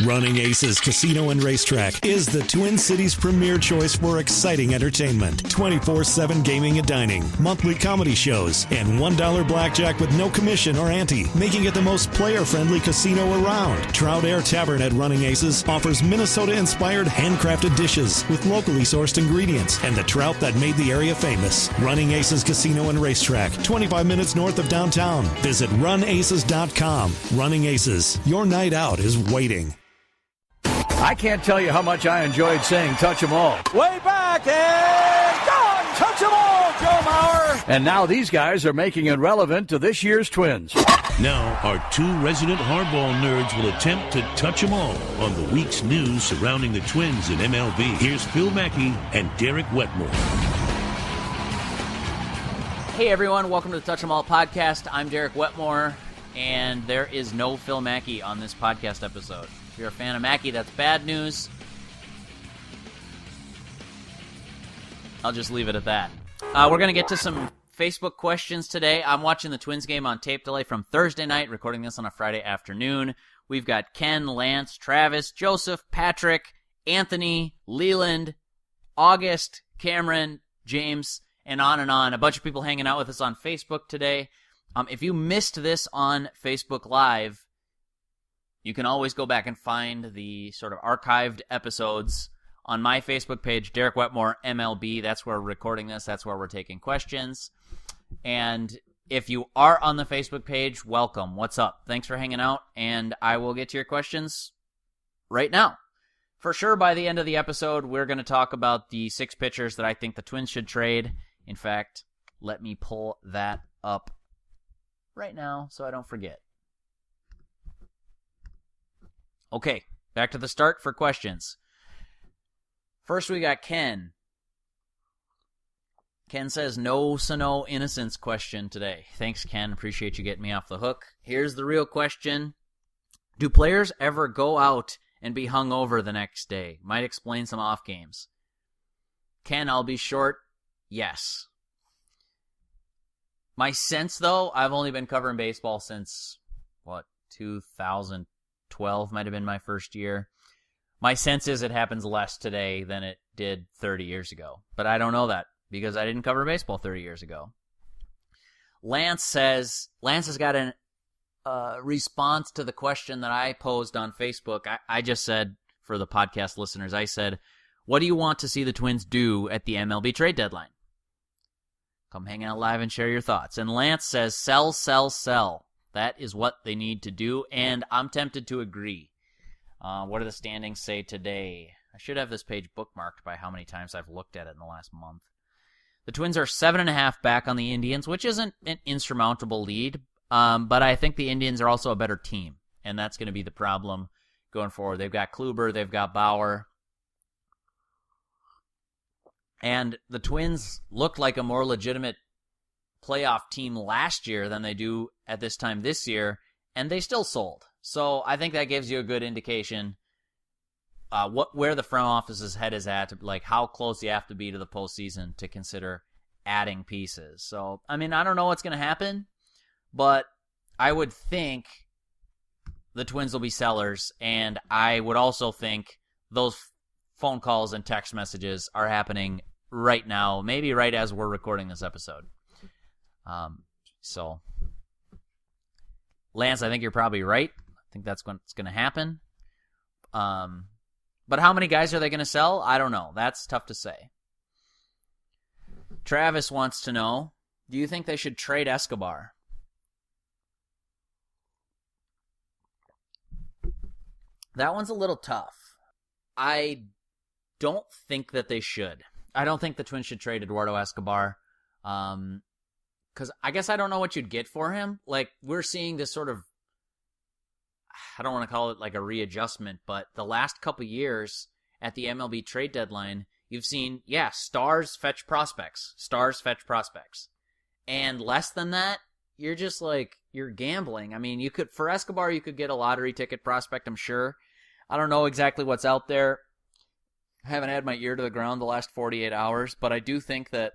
Running Aces Casino and Racetrack is the Twin Cities' premier choice for exciting entertainment, 24/7 gaming and dining, monthly comedy shows, and $1 blackjack with no commission or ante, making it the most player-friendly casino around. Trout Air Tavern at Running Aces offers Minnesota-inspired handcrafted dishes with locally sourced ingredients and the trout that made the area famous. Running Aces Casino and Racetrack, 25 minutes north of downtown. Visit runaces.com. Running Aces, your night out is waiting. I can't tell you how much I enjoyed saying touch 'em all. Way back and gone! Touch 'em all, Joe Mauer! And now these guys are making it relevant to this year's Twins. Now, our two resident hardball nerds will attempt to touch 'em all on the week's news surrounding the Twins in MLB. Here's Phil Mackey and Derek Wetmore. Hey everyone, welcome to the Touch 'em All podcast. I'm Derek Wetmore, and there is no Phil Mackey on this podcast episode. If you're a fan of Mackey, that's bad news. I'll just leave it at that. We're going to get to some Facebook questions today. I'm watching the Twins game on tape delay from Thursday night, recording this on a Friday afternoon. We've got Ken, Lance, Travis, Joseph, Patrick, Anthony, Leland, August, Cameron, James, and on. A bunch of people hanging out with us on Facebook today. If you missed this on Facebook Live, you can always go back and find the sort of archived episodes on my Facebook page, Derek Wetmore MLB. That's where we're recording this. That's where we're taking questions. And if you are on the Facebook page, welcome. What's up? Thanks for hanging out, and I will get to your questions right now. For sure, by the end of the episode, we're going to talk about the 6 pitchers that I think the Twins should trade. In fact, let me pull that up right now so I don't forget. Okay, back to the start for questions. First, we got Ken. Ken says, no Sano innocence question today. Thanks, Ken. Appreciate you getting me off the hook. Here's the real question. Do players ever go out and be hungover the next day? Might explain some off games. Ken, I'll be short. Yes. My sense, though, I've only been covering baseball since, 2012 might have been my first year. My sense is it happens less today than it did 30 years ago. But I don't know that because I didn't cover baseball 30 years ago. Lance has got a response to the question that I posed on Facebook. I just said, for the podcast listeners, I said, what do you want to see the Twins do at the MLB trade deadline? Come hang out live and share your thoughts. And Lance says, sell, sell, sell. That is what they need to do, and I'm tempted to agree. What do the standings say today? I should have this page bookmarked by how many times I've looked at it in the last month. The Twins are 7.5 back on the Indians, which isn't an insurmountable lead, but I think the Indians are also a better team, and that's going to be the problem going forward. They've got Kluber, they've got Bauer, and the Twins looked like a more legitimate playoff team last year than they do at this time this year, and they still sold. So I think that gives you a good indication where the front office's head is at, like how close you have to be to the postseason to consider adding pieces. So, I mean, I don't know what's going to happen, but I would think the Twins will be sellers, and I would also think those phone calls and text messages are happening right now, maybe right as we're recording this episode. So, Lance, I think you're probably right. I think that's what's going to happen. But how many guys are they going to sell? I don't know. That's tough to say. Travis wants to know, do you think they should trade Escobar? That one's a little tough. I don't think that they should. I don't think the Twins should trade Eduardo Escobar. Because I guess I don't know what you'd get for him. Like, we're seeing this sort of, I don't want to call it like a readjustment, but the last couple years at the MLB trade deadline, you've seen, stars fetch prospects. Stars fetch prospects. And less than that, you're just like, you're gambling. I mean, for Escobar, you could get a lottery ticket prospect, I'm sure. I don't know exactly what's out there. I haven't had my ear to the ground the last 48 hours, but I do think that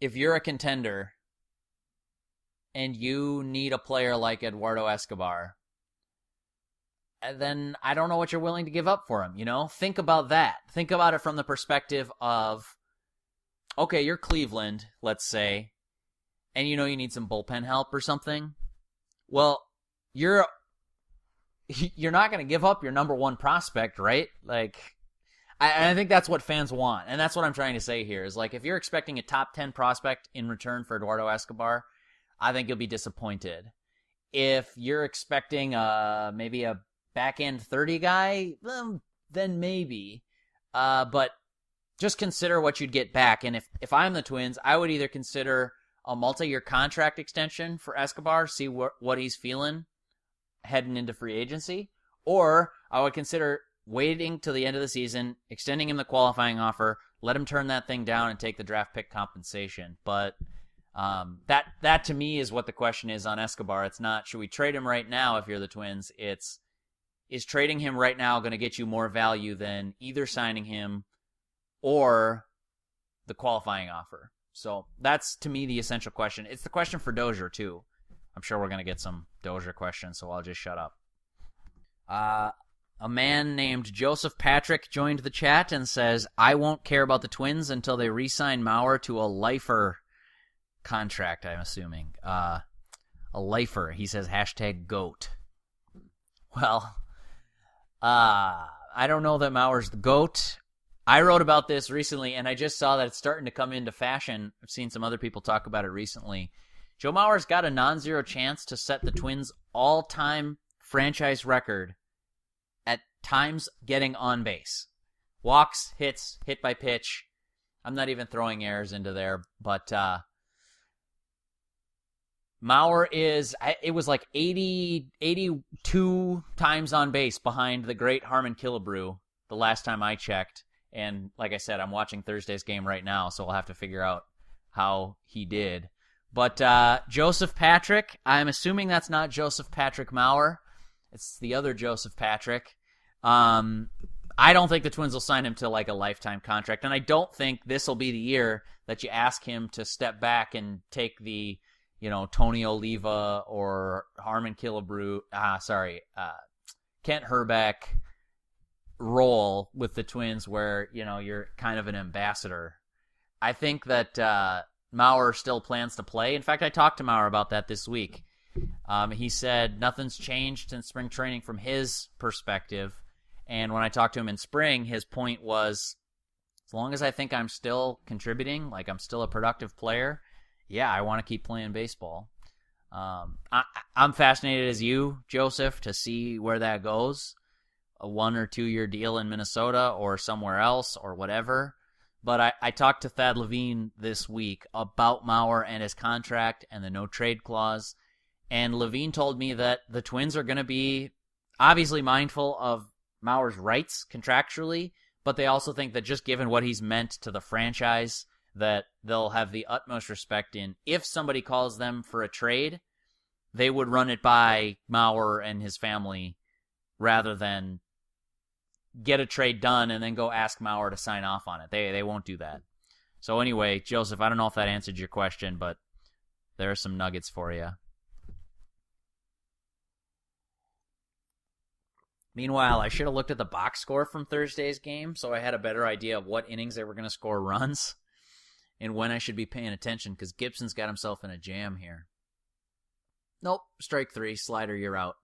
if you're a contender and you need a player like Eduardo Escobar, then I don't know what you're willing to give up for him, you know? Think about that. Think about it from the perspective of, okay, you're Cleveland, let's say, and you know you need some bullpen help or something. Well, you're not going to give up your number one prospect, right? Like, I think that's what fans want, and that's what I'm trying to say here, is like, if you're expecting a top 10 prospect in return for Eduardo Escobar, I think you'll be disappointed. If you're expecting maybe a back-end 30 guy, then maybe. But just consider what you'd get back. And if I'm the Twins, I would either consider a multi-year contract extension for Escobar, see what he's feeling heading into free agency, or I would consider waiting till the end of the season, extending him the qualifying offer, let him turn that thing down and take the draft pick compensation. But that to me is what the question is on Escobar. It's not, should we trade him right now if you're the Twins? It's, is trading him right now going to get you more value than either signing him or the qualifying offer? So that's, to me, the essential question. It's the question for Dozier, too. I'm sure we're going to get some Dozier questions, so I'll just shut up. A man named Joseph Patrick joined the chat and says, I won't care about the Twins until they re-sign Mauer to a lifer contract, I'm assuming. A lifer. He says, #GOAT. Well, I don't know that Mauer's the GOAT. I wrote about this recently, and I just saw that it's starting to come into fashion. I've seen some other people talk about it recently. Joe Mauer's got a non-zero chance to set the Twins' all-time franchise record at times getting on base. Walks, hits, hit by pitch. I'm not even throwing errors into there, but Mauer it was like 82 times on base behind the great Harmon Killebrew the last time I checked. And like I said, I'm watching Thursday's game right now, so I'll have to figure out how he did. But Joseph Patrick, I'm assuming that's not Joseph Patrick Mauer. It's the other Joseph Patrick. I don't think the Twins will sign him to like a lifetime contract, and I don't think this will be the year that you ask him to step back and take the, Tony Oliva or Harmon Killebrew, Kent Herbeck role with the Twins where, you're kind of an ambassador. I think that Mauer still plans to play. In fact, I talked to Mauer about that this week. He said nothing's changed in spring training from his perspective. And when I talked to him in spring, his point was, as long as I think I'm still contributing, like I'm still a productive player, yeah, I want to keep playing baseball. I'm fascinated as you, Joseph, to see where that goes. A 1 or 2 year deal in Minnesota or somewhere else or whatever. But I talked to Thad Levine this week about Mauer and his contract and the no trade clause. And Levine told me that the Twins are going to be obviously mindful of Mauer's rights contractually, but they also think that just given what he's meant to the franchise, that they'll have the utmost respect in, if somebody calls them for a trade, they would run it by Mauer and his family rather than get a trade done and then go ask Mauer to sign off on it. They won't do that. So anyway, Joseph, I don't know if that answered your question, but there are some nuggets for you. Meanwhile, I should have looked at the box score from Thursday's game so I had a better idea of what innings they were going to score runs and when I should be paying attention, because Gibson's got himself in a jam here. Nope, strike 3, slider, you're out.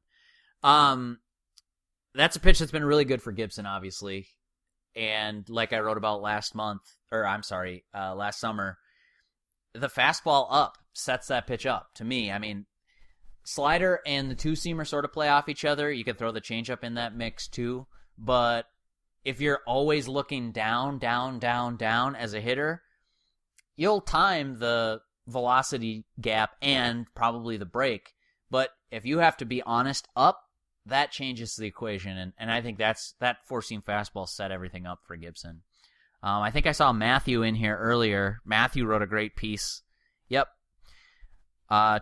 That's a pitch that's been really good for Gibson, obviously. And like I wrote about last summer, the fastball up sets that pitch up to me. I mean, slider and the two-seamer sort of play off each other. You could throw the changeup in that mix too. But if you're always looking down, down, down, down as a hitter, you'll time the velocity gap and probably the break. But if you have to be honest up, that changes the equation. And I think that four-seam fastball set everything up for Gibson. I think I saw Matthew in here earlier. Matthew wrote a great piece. Yep.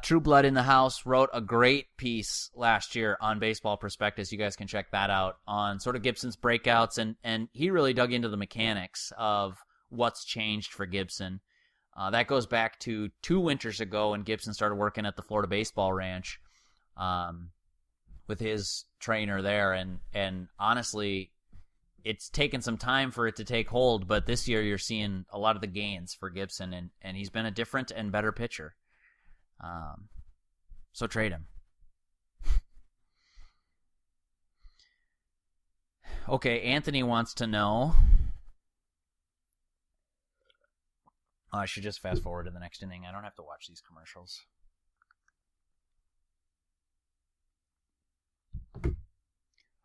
True Blood in the House wrote a great piece last year on Baseball Prospectus. You guys can check that out on sort of Gibson's breakouts, and he really dug into the mechanics of what's changed for Gibson. That goes back to 2 winters ago when Gibson started working at the Florida Baseball Ranch, with his trainer there, and honestly, it's taken some time for it to take hold, but this year you're seeing a lot of the gains for Gibson, and he's been a different and better pitcher. So trade him. Okay, Anthony wants to know. Oh, I should just fast forward to the next inning. I don't have to watch these commercials.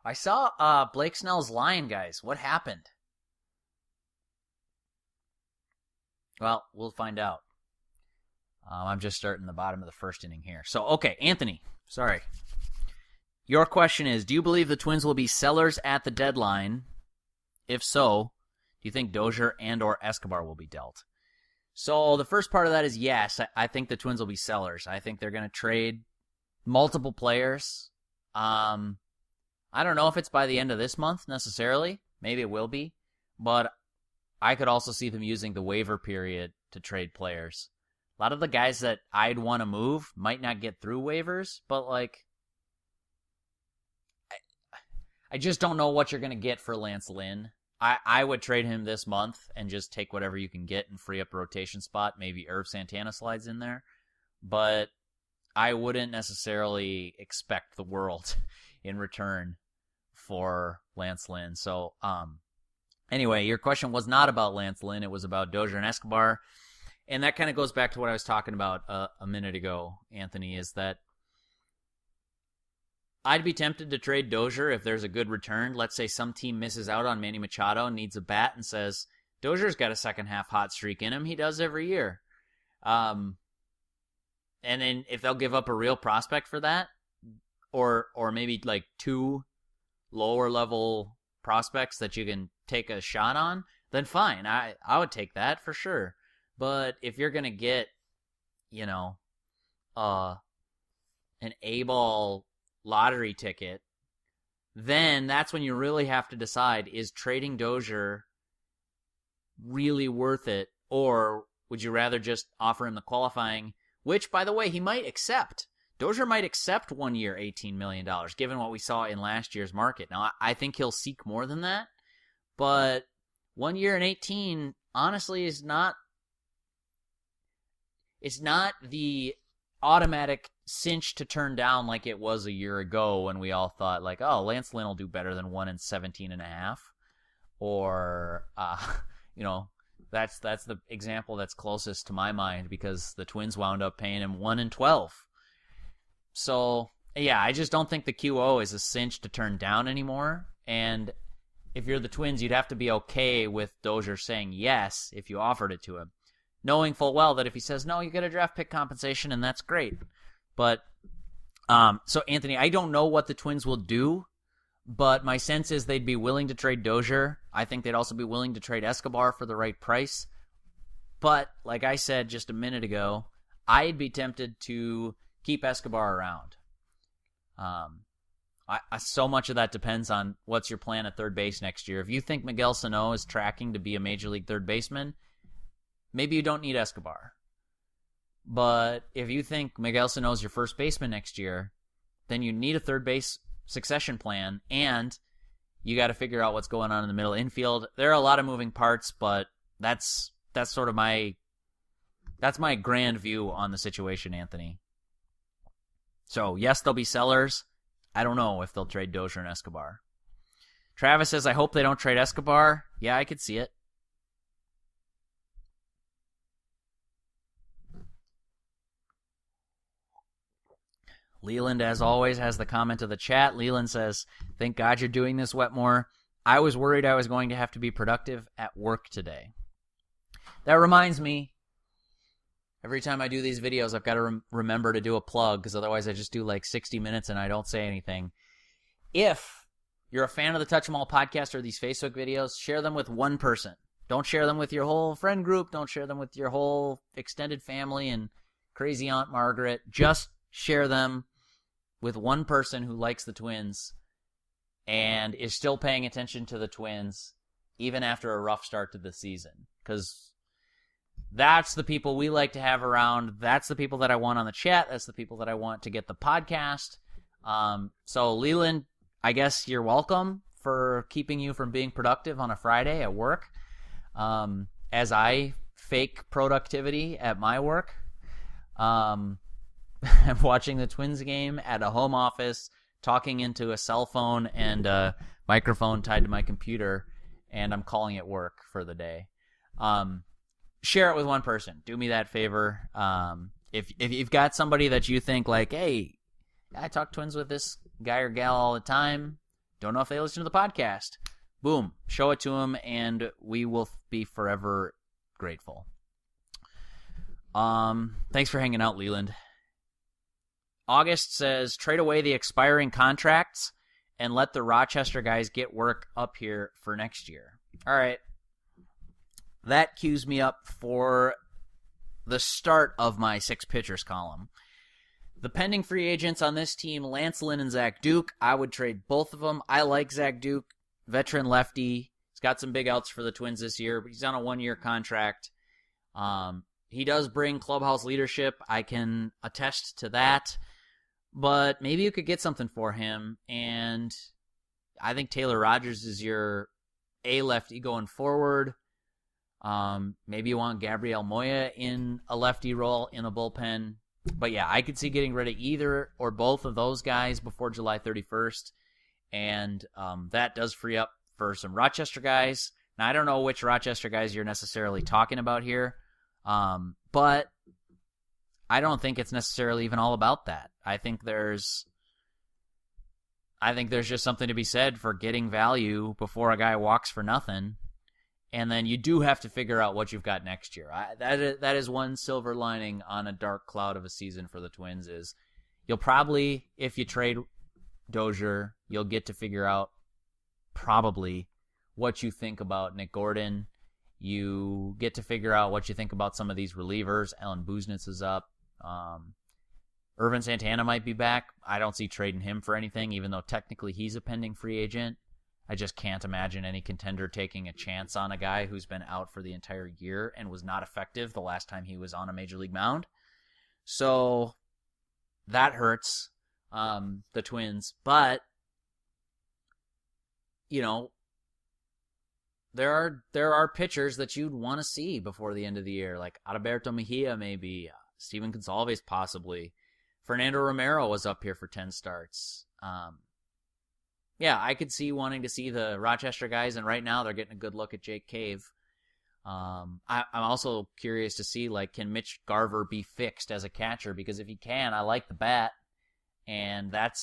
I saw Blake Snell's line, guys. What happened? Well, we'll find out. I'm just starting the bottom of the first inning here. So, okay, Anthony. Sorry. Your question is, do you believe the Twins will be sellers at the deadline? If so, do you think Dozier and or Escobar will be dealt? So the first part of that is yes. I think the Twins will be sellers. I think they're going to trade multiple players. I don't know if it's by the end of this month necessarily. Maybe it will be. But I could also see them using the waiver period to trade players. A lot of the guys that I'd want to move might not get through waivers, but like, I just don't know what you're going to get for Lance Lynn. I would trade him this month and just take whatever you can get and free up a rotation spot. Maybe Irv Santana slides in there. But I wouldn't necessarily expect the world in return for Lance Lynn. So, anyway, your question was not about Lance Lynn. It was about Dozier and Escobar. And that kind of goes back to what I was talking about a minute ago, Anthony, is that I'd be tempted to trade Dozier if there's a good return. Let's say some team misses out on Manny Machado and needs a bat and says, Dozier's got a second half hot streak in him. He does every year. And then if they'll give up a real prospect for that, or maybe like two lower level prospects that you can take a shot on, then fine. I would take that for sure. But if you're going to get, an A-ball lottery ticket, then that's when you really have to decide, is trading Dozier really worth it, or would you rather just offer him the qualifying, which, by the way, he might accept. Dozier might accept 1 year, $18 million, given what we saw in last year's market. Now, I think he'll seek more than that, but 1 year and 18, honestly, is not the automatic cinch to turn down like it was a year ago when we all thought, like, oh, Lance Lynn will do better than 1 and 17.5. Or, that's the example that's closest to my mind, because the Twins wound up paying him 1 and 12. So, yeah, I just don't think the QO is a cinch to turn down anymore. And if you're the Twins, you'd have to be okay with Dozier saying yes if you offered it to him, knowing full well that if he says no, you get a draft pick compensation, and that's great. But, so Anthony, I don't know what the Twins will do, but my sense is they'd be willing to trade Dozier. I think they'd also be willing to trade Escobar for the right price. But, like I said just a minute ago, I'd be tempted to keep Escobar around. So much of that depends on what's your plan at third base next year. If you think Miguel Sano is tracking to be a major league third baseman, maybe you don't need Escobar. But if you think Miguel Sano is your first baseman next year, then you need a third base succession plan, and you got to figure out what's going on in the middle infield. There are a lot of moving parts, but that's sort of my grand view on the situation, Anthony. So, yes, they'll be sellers. I don't know if they'll trade Dozier and Escobar. Travis says, I hope they don't trade Escobar. Yeah, I could see it. Leland, as always, has the comment of the chat. Leland says, thank God you're doing this, Wetmore. I was worried I was going to have to be productive at work today. That reminds me, every time I do these videos, I've got to remember to do a plug, because otherwise I just do like 60 minutes and I don't say anything. If you're a fan of the Touch 'Em All podcast or these Facebook videos, share them with one person. Don't share them with your whole friend group. Don't share them with your whole extended family and crazy Aunt Margaret. Just share them with one person who likes the Twins and is still paying attention to the Twins even after a rough start to the season. Because that's the people we like to have around. That's the people that I want on the chat. That's the people that I want to get the podcast. So Leland, I guess you're welcome for keeping you from being productive on a Friday at work. As I fake productivity at my work. I'm watching the Twins game at a home office, talking into a cell phone and a microphone tied to my computer, and I'm calling it work for the day. Share it with one person. Do me that favor. If you've got somebody that you think like, hey, I talk Twins with this guy or gal all the time, don't know if they listen to the podcast, boom, show it to them, and we will be forever grateful. Thanks for hanging out, Leland. August says, trade away the expiring contracts and let the Rochester guys get work up here for next year. All right. That cues me up for the start of my 6 pitchers column. The pending free agents on this team, Lance Lynn and Zach Duke. I would trade both of them. I like Zach Duke, veteran lefty. He's got some big outs for the Twins this year, but he's on a 1-year contract. He does bring clubhouse leadership. I can attest to that. But maybe you could get something for him. And I think Taylor Rogers is your A lefty going forward. Maybe you want Gabriel Moya in a lefty role in a bullpen. But yeah, I could see getting rid of either or both of those guys before July 31st. And that does free up for some Rochester guys. Now, I don't know which Rochester guys you're necessarily talking about here. But I don't think it's necessarily even all about that. I think there's just something to be said for getting value before a guy walks for nothing. And then you do have to figure out what you've got next year. That is one silver lining on a dark cloud of a season for the Twins is you'll probably, if you trade Dozier, you'll get to figure out probably what you think about Nick Gordon. You get to figure out what you think about some of these relievers. Alan Buznitz is up. Irvin Santana might be back. I don't see trading him for anything, even though technically he's a pending free agent. I just can't imagine any contender taking a chance on a guy who's been out for the entire year and was not effective the last time he was on a major league mound. So that hurts the Twins. But, you know, there are pitchers that you'd want to see before the end of the year, like Adalberto Mejia maybe, Steven Gonsalves possibly. Fernando Romero was up here for 10 starts. Yeah, I could see wanting to see the Rochester guys, and right now they're getting a good look at Jake Cave. I'm also curious to see, like, can Mitch Garver be fixed as a catcher? Because if he can, I like the bat, and that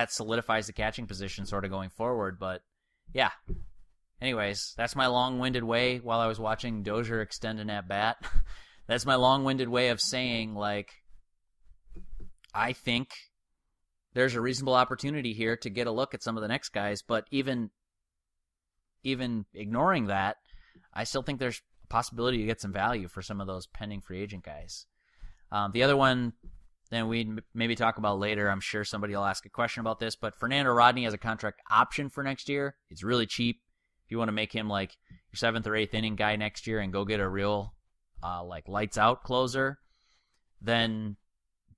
solidifies the catching position sort of going forward. But, yeah. Anyways, that's my long-winded way while I was watching Dozier extend an at-bat. That's my long-winded way of saying, like, I think there's a reasonable opportunity here to get a look at some of the next guys, but even ignoring that, I still think there's a possibility to get some value for some of those pending free agent guys. The other one, then we'd maybe talk about later. I'm sure somebody will ask a question about this, but Fernando Rodney has a contract option for next year. It's really cheap. If you want to make him like your 7th or 8th inning guy next year and go get a real like lights out closer, then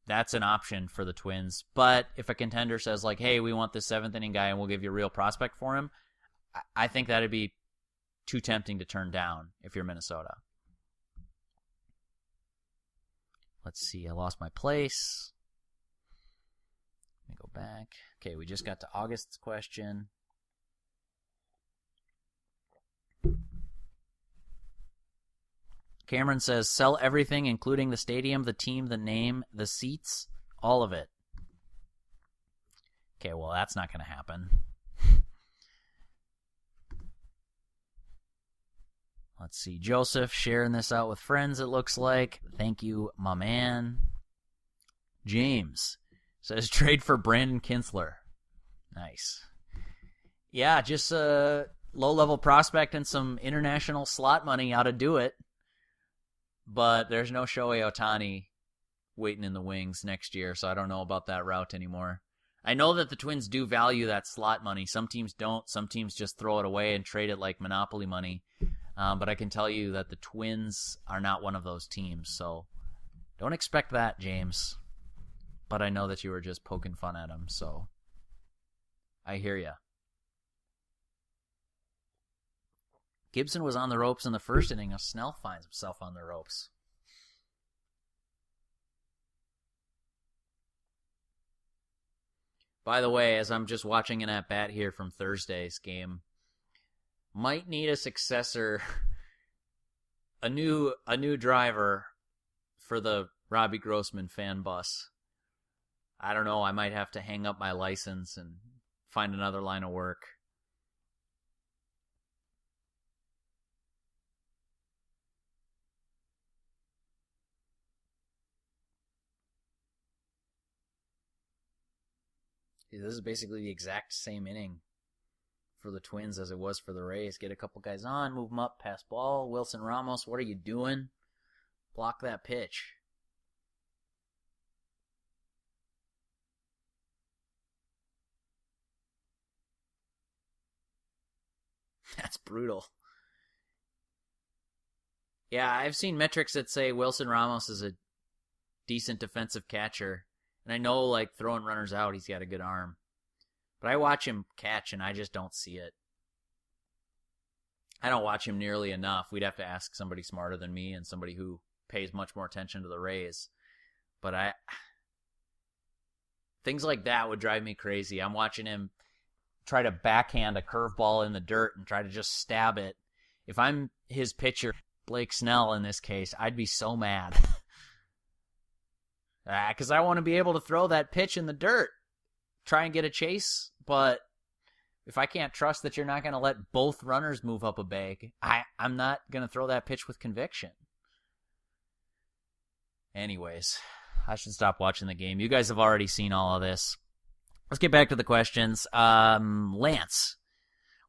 that's an option for the Twins. But if a contender says, like, hey, we want this 7th inning guy and we'll give you a real prospect for him, I think that'd be too tempting to turn down if you're Minnesota. Let's see. I lost my place. Let me go back. Okay, we just got to August's question. Cameron says, sell everything, including the stadium, the team, the name, the seats, all of it. Okay, well, that's not going to happen. Let's see. Joseph sharing this out with friends, it looks like. Thank you, my man. James says, trade for Brandon Kinsler. Nice. Yeah, just a low-level prospect and some international slot money ought to do it. But there's no Shohei Ohtani waiting in the wings next year, so I don't know about that route anymore. I know that the Twins do value that slot money. Some teams don't. Some teams just throw it away and trade it like monopoly money. But I can tell you that the Twins are not one of those teams, so don't expect that, James. but I know that you were just poking fun at him, so I hear ya. Gibson was on the ropes in the first inning. Snell finds himself on the ropes. By the way, as I'm just watching an at-bat here from Thursday's game, might need a successor, a new driver for the Robbie Grossman fan bus. I don't know, I might have to hang up my license and find another line of work. This is basically the exact same inning for the Twins as it was for the Rays. Get a couple guys on, move them up, pass ball. Wilson Ramos, what are you doing? Block that pitch. That's brutal. Yeah, I've seen metrics that say Wilson Ramos is a decent defensive catcher. And I know, like, throwing runners out, he's got a good arm. But I watch him catch, and I just don't see it. I don't watch him nearly enough. We'd have to ask somebody smarter than me and somebody who pays much more attention to the Rays. But things like that would drive me crazy. I'm watching him try to backhand a curveball in the dirt and try to just stab it. If I'm his pitcher, Blake Snell in this case, I'd be so mad. Because I want to be able to throw that pitch in the dirt, try and get a chase, but if I can't trust that you're not going to let both runners move up a bag, I'm not going to throw that pitch with conviction. Anyways, I should stop watching the game. You guys have already seen all of this. Let's get back to the questions. Lance.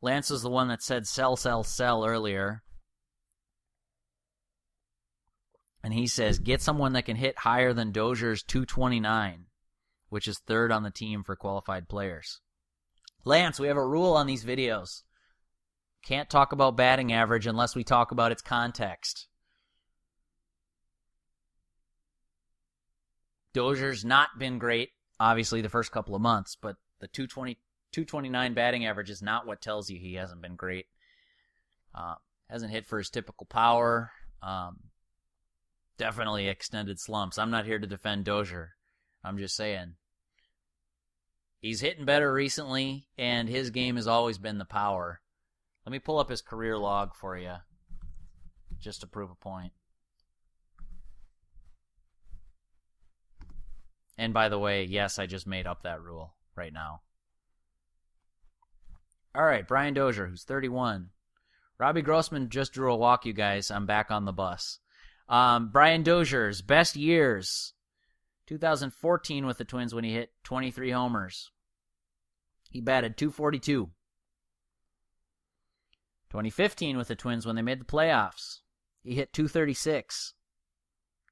Lance was the one that said sell, sell, sell earlier. And he says, get someone that can hit higher than Dozier's 229, which is third on the team for qualified players. Lance, we have a rule on these videos. Can't talk about batting average unless we talk about its context. Dozier's not been great, obviously, the first couple of months, but the 229 batting average is not what tells you he hasn't been great. Hasn't hit for his typical power. Definitely extended slumps. I'm not here to defend Dozier. I'm just saying. He's hitting better recently, and his game has always been the power. Let me pull up his career log for you, just to prove a point. And by the way, yes, I just made up that rule right now. All right, Brian Dozier, who's 31. Robbie Grossman just drew a walk, you guys. I'm back on the bus. Brian Dozier's best years, 2014 with the Twins when he hit 23 homers. He batted .242. 2015 with the Twins when they made the playoffs. He hit .236.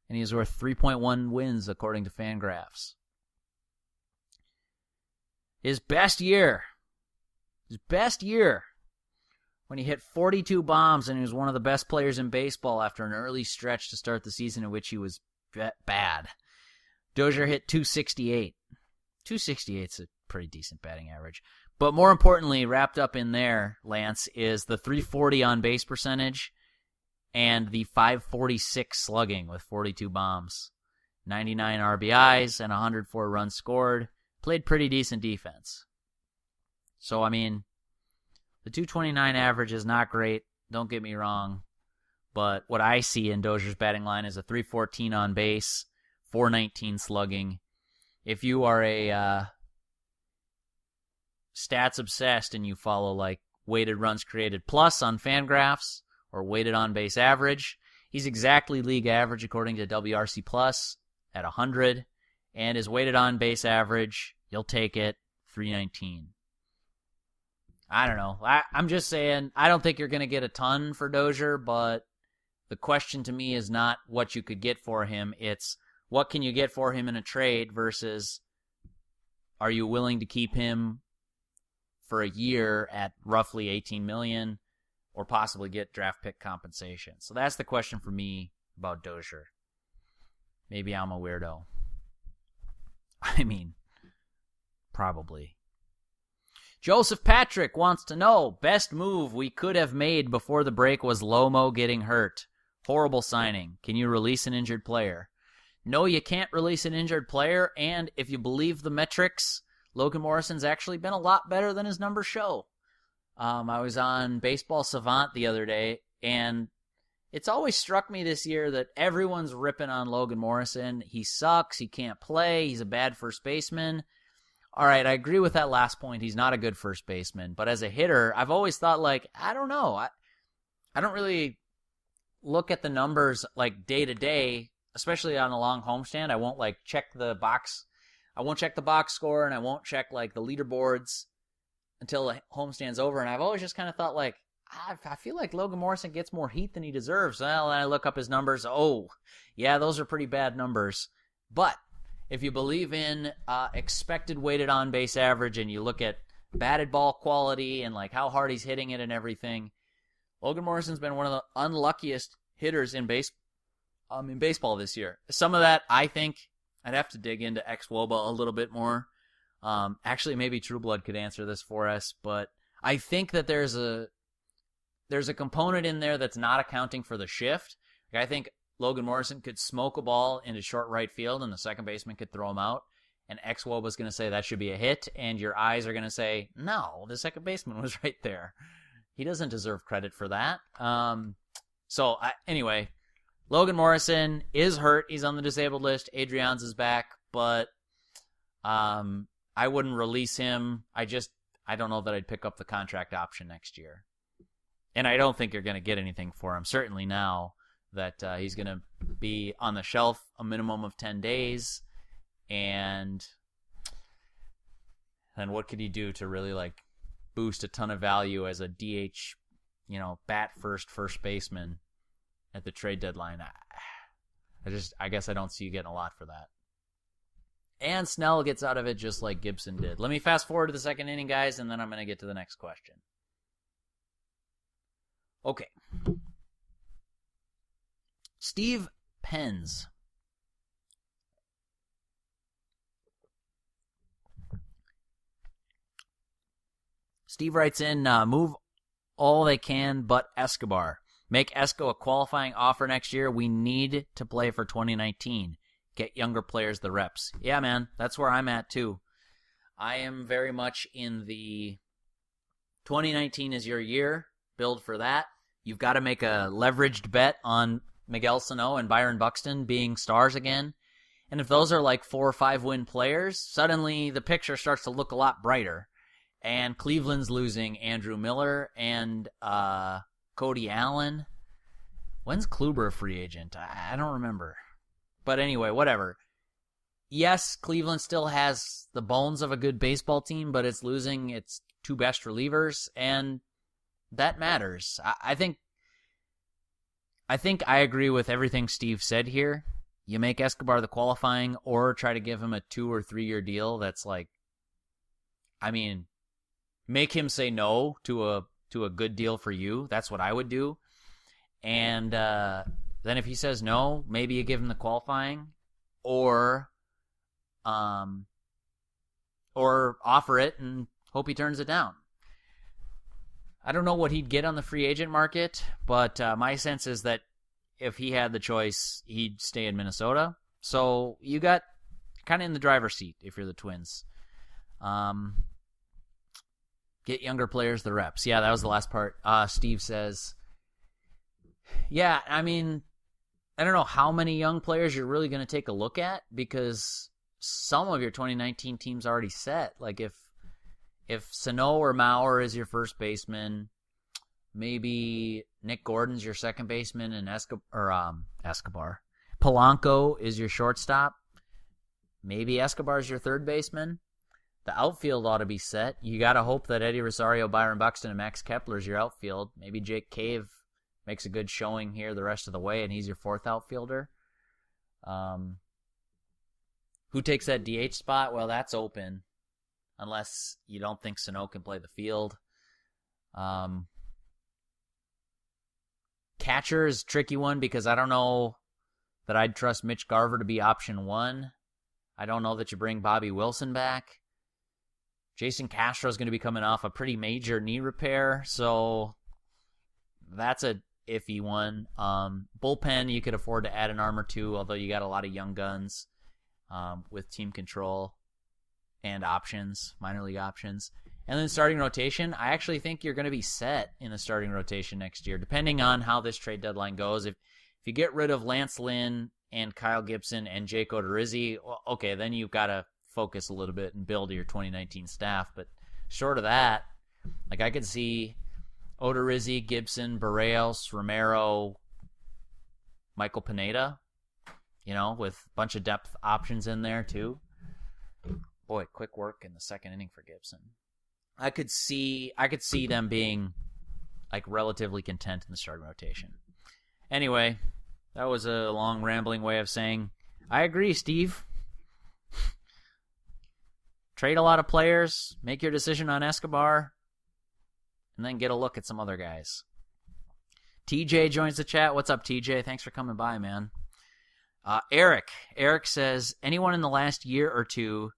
And he was worth 3.1 wins according to Fangraphs. His best year, when he hit 42 bombs and he was one of the best players in baseball after an early stretch to start the season in which he was bad. Dozier hit .268. .268's a pretty decent batting average. But more importantly, wrapped up in there, Lance, is the .340 on base percentage and the .546 slugging with 42 bombs. 99 RBIs and 104 runs scored. Played pretty decent defense. So, I mean, the .229 average is not great, don't get me wrong, but what I see in Dozier's batting line is a .314 on base, .419 slugging. If you are a stats obsessed and you follow like weighted runs created plus on Fangraphs or weighted on base average, he's exactly league average according to WRC plus at 100, and his weighted on base average, you'll take it, .319. I don't know. I'm just saying, I don't think you're going to get a ton for Dozier, but the question to me is not what you could get for him. It's what can you get for him in a trade versus are you willing to keep him for a year at roughly $18 million or possibly get draft pick compensation. So that's the question for me about Dozier. Maybe I'm a weirdo. I mean, probably. Joseph Patrick wants to know, best move we could have made before the break was Lomo getting hurt. Horrible signing. Can you release an injured player? No, you can't release an injured player, and if you believe the metrics, Logan Morrison's actually been a lot better than his numbers show. I was on Baseball Savant the other day, and it's always struck me this year that everyone's ripping on Logan Morrison. He sucks, he can't play, he's a bad first baseman. All right, I agree with that last point. He's not a good first baseman. But as a hitter, I've always thought, like, I don't know. I don't really look at the numbers, like, day to day, especially on a long homestand. I won't, like, check the box. I won't check the box score, and I won't check, like, the leaderboards until the homestand's over. And I've always just kind of thought, like, I feel like Logan Morrison gets more heat than he deserves. Well, then I look up his numbers. Oh, yeah, those are pretty bad numbers. But if you believe in expected weighted on-base average and you look at batted ball quality and like how hard he's hitting it and everything, Logan Morrison's been one of the unluckiest hitters in baseball this year. Some of that, I think, I'd have to dig into ex-Woba a little bit more. Actually, maybe Trueblood could answer this for us, but I think that there's a component in there that's not accounting for the shift. Like, I think Logan Morrison could smoke a ball into short right field, and the second baseman could throw him out, and ex-Woba is going to say that should be a hit, and your eyes are going to say, no, the second baseman was right there. He doesn't deserve credit for that. Anyway, Logan Morrison is hurt. He's on the disabled list. Adrian's is back, but I wouldn't release him. I don't know that I'd pick up the contract option next year. And I don't think you're going to get anything for him, certainly now that he's going to be on the shelf a minimum of 10 days. And what could he do to really like boost a ton of value as a DH, bat first baseman at the trade deadline? I guess I don't see you getting a lot for that. And Snell gets out of it just like Gibson did. Let me fast forward to the second inning, guys, and then I'm going to get to the next question. Okay. Steve Penz. Steve writes in, move all they can but Escobar. Make Esco a qualifying offer next year. We need to play for 2019. Get younger players the reps. Yeah, man, that's where I'm at too. I am very much in the 2019 is your year. Build for that. You've got to make a leveraged bet on Miguel Sano and Byron Buxton being stars again. And if those are like 4 or 5 win players, suddenly the picture starts to look a lot brighter. And Cleveland's losing Andrew Miller and Cody Allen. When's Kluber a free agent? I don't remember. But anyway, whatever. Yes, Cleveland still has the bones of a good baseball team, but it's losing its 2 best relievers, and that matters. I think I agree with everything Steve said here. You make Escobar the qualifying or try to give him a 2 or 3 year deal that's like, make him say no to a good deal for you. That's what I would do. And then if he says no, maybe you give him the qualifying or offer it and hope he turns it down. I don't know what he'd get on the free agent market, but my sense is that if he had the choice, he'd stay in Minnesota. So you got kind of in the driver's seat if you're the Twins. Get younger players the reps. Yeah, that was the last part. Steve says, yeah, I don't know how many young players you're really going to take a look at because some of your 2019 team's already set. Like if Sano or Mauer is your first baseman, maybe Nick Gordon's your second baseman and Escobar. Polanco is your shortstop. Maybe Escobar's your third baseman. The outfield ought to be set. You got to hope that Eddie Rosario, Byron Buxton, and Max Kepler's your outfield. Maybe Jake Cave makes a good showing here the rest of the way, and he's your fourth outfielder. Who takes that DH spot? Well, that's open, unless you don't think Sano can play the field. Catcher is a tricky one because I don't know that I'd trust Mitch Garver to be option 1. I don't know that you bring Bobby Wilson back. Jason Castro is going to be coming off a pretty major knee repair, so that's a iffy one. Bullpen, you could afford to add an arm or two, although you got a lot of young guns with team control and options, minor league options. And then starting rotation, I actually think you're going to be set in the starting rotation next year, depending on how this trade deadline goes. If you get rid of Lance Lynn and Kyle Gibson and Jake Odorizzi, well, okay, then you've got to focus a little bit and build your 2019 staff. But short of that, like I could see Odorizzi, Gibson, Barrios, Romero, Michael Pineda, with a bunch of depth options in there too. Boy, quick work in the second inning for Gibson. I could see them being like relatively content in the starting rotation. Anyway, that was a long rambling way of saying I agree, Steve. Trade a lot of players, make your decision on Escobar, and then get a look at some other guys. TJ joins the chat. What's up, TJ? Thanks for coming by, man. Eric says, anyone in the last year or two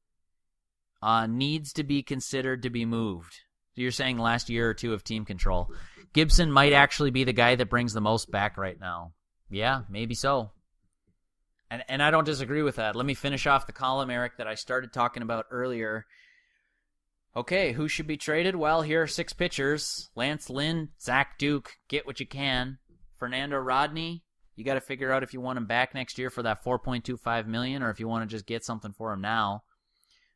needs to be considered to be moved. So you're saying last year or two of team control. Gibson might actually be the guy that brings the most back right now. Yeah, maybe so. And I don't disagree with that. Let me finish off the column, Eric, that I started talking about earlier. Okay, who should be traded? Well, here are 6 pitchers. Lance Lynn, Zach Duke, get what you can. Fernando Rodney, you got to figure out if you want him back next year for that $4.25 million or if you want to just get something for him now.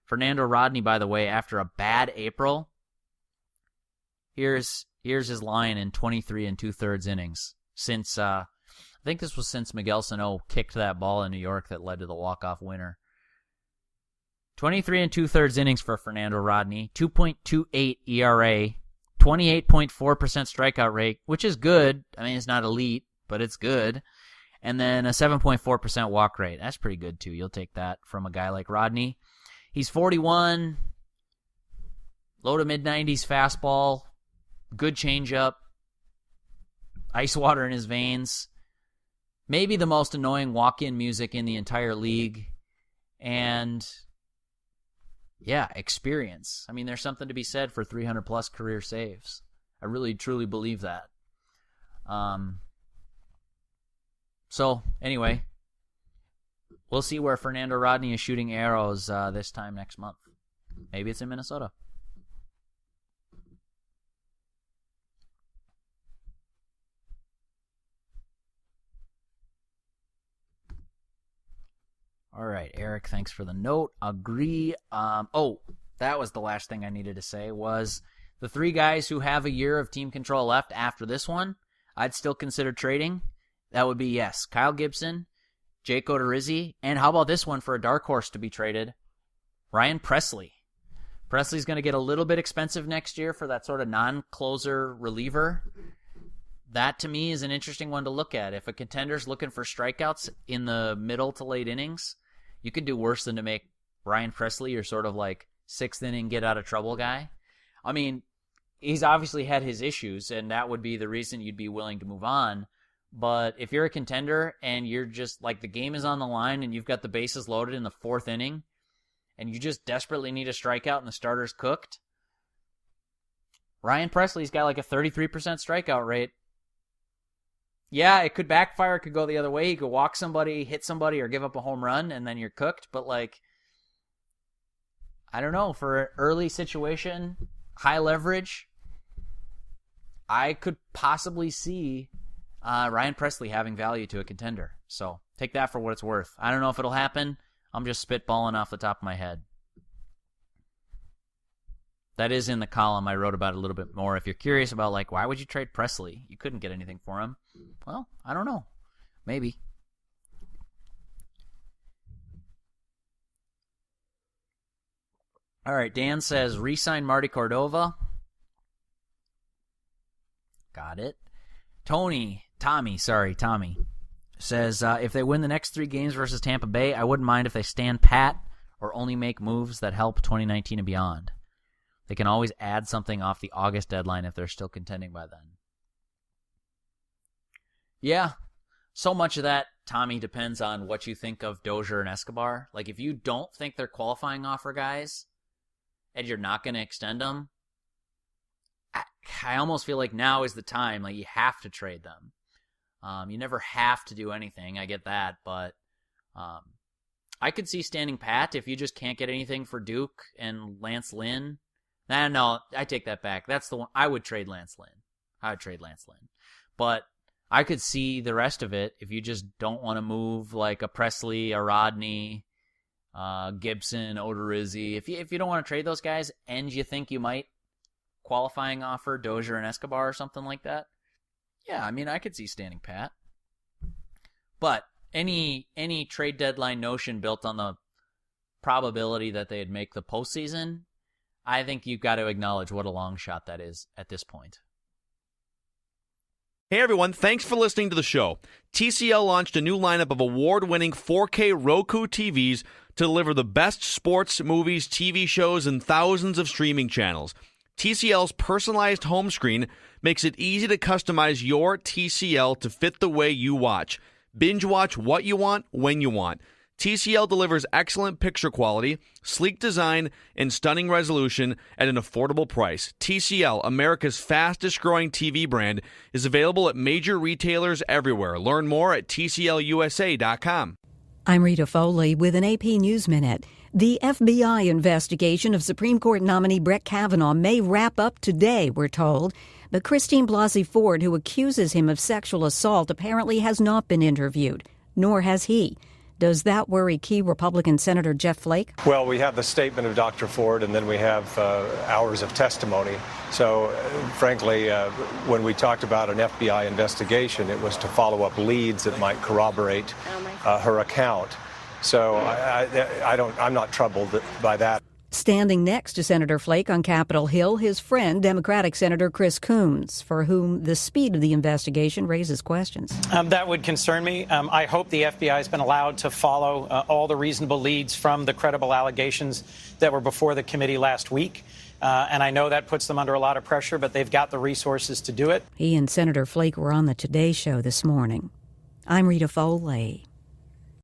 Fernando Rodney, by the way, after a bad April, here's his line in 23 2/3 innings. Since I think this was since Miguel Sano kicked that ball in New York that led to the walk-off winner. 23 2/3 innings for Fernando Rodney, 2.28 ERA, 28.4% strikeout rate, which is good. I mean, it's not elite, but it's good. And then a 7.4% walk rate. That's pretty good, too. You'll take that from a guy like Rodney. He's 41, low to mid-90s fastball, good changeup, ice water in his veins, maybe the most annoying walk-in music in the entire league, and yeah, experience. I mean, there's something to be said for 300-plus career saves. I really, truly believe that. So, anyway, we'll see where Fernando Rodney is shooting arrows this time next month. Maybe it's in Minnesota. All right, Eric, thanks for the note. Agree. That was the last thing I needed to say was the 3 guys who have a year of team control left after this one, I'd still consider trading. That would be, yes, Kyle Gibson, Jake Odorizzi, and how about this one for a dark horse to be traded? Ryan Presley. Presley's going to get a little bit expensive next year for that sort of non-closer reliever. That, to me, is an interesting one to look at. If a contender's looking for strikeouts in the middle to late innings, you could do worse than to make Ryan Presley your sort of like 6th inning get-out-of-trouble guy. I mean, he's obviously had his issues, and that would be the reason you'd be willing to move on. But if you're a contender and you're just like the game is on the line and you've got the bases loaded in the 4th inning and you just desperately need a strikeout and the starter's cooked, Ryan Presley's got like a 33% strikeout rate. Yeah, it could backfire. It could go the other way. He could walk somebody, hit somebody, or give up a home run, and then you're cooked. But, like, I don't know. For an early situation, high leverage, I could possibly see Ryan Presley having value to a contender. So take that for what it's worth. I don't know if it'll happen. I'm just spitballing off the top of my head. That is in the column. I wrote about it a little bit more. If you're curious about, like, why would you trade Presley? You couldn't get anything for him. Well, I don't know. Maybe. All right, Dan says, re-sign Marty Cordova. Got it. Tommy says, if they win the next 3 games versus Tampa Bay, I wouldn't mind if they stand pat or only make moves that help 2019 and beyond. They can always add something off the August deadline if they're still contending by then. Yeah. so much of that, Tommy, depends on what you think of Dozier and Escobar. Like, if you don't think they're qualifying offer guys and you're not going to extend them, I almost feel like now is the time. Like, you have to trade them. You never have to do anything. I get that, but I could see standing pat if you just can't get anything for Duke and Lance Lynn. No, I take that back. That's the one. I would trade Lance Lynn. But I could see the rest of it if you just don't want to move like a Presley, a Rodney, Gibson, Odorizzi. If you don't want to trade those guys and you think you might qualifying offer Dozier and Escobar or something like that, yeah, I mean, I could see standing pat. But any trade deadline notion built on the probability that they'd make the postseason, I think you've got to acknowledge what a long shot that is at this point. Hey everyone, thanks for listening to the show. TCL launched a new lineup of award-winning 4K Roku TVs to deliver the best sports, movies, TV shows, and thousands of streaming channels. TCL's personalized home screen makes it easy to customize your TCL to fit the way you watch. Binge watch what you want, when you want. TCL delivers excellent picture quality, sleek design, and stunning resolution at an affordable price. TCL, America's fastest-growing TV brand, is available at major retailers everywhere. Learn more at TCLUSA.com. I'm Rita Foley with an AP News Minute. The FBI investigation of Supreme Court nominee Brett Kavanaugh may wrap up today, we're told. But Christine Blasey Ford, who accuses him of sexual assault, apparently has not been interviewed, nor has he. Does that worry key Republican Senator Jeff Flake? Well, we have the statement of Dr. Ford, and then we have hours of testimony. So, frankly, when we talked about an FBI investigation, it was to follow up leads that might corroborate her account. So I'm not troubled by that. Standing next to Senator Flake on Capitol Hill, his friend, Democratic Senator Chris Coons, for whom the speed of the investigation raises questions. That would concern me. I hope the FBI has been allowed to follow all the reasonable leads from the credible allegations that were before the committee last week. And I know that puts them under a lot of pressure, but they've got the resources to do it. He and Senator Flake were on the Today Show this morning. I'm Rita Foley.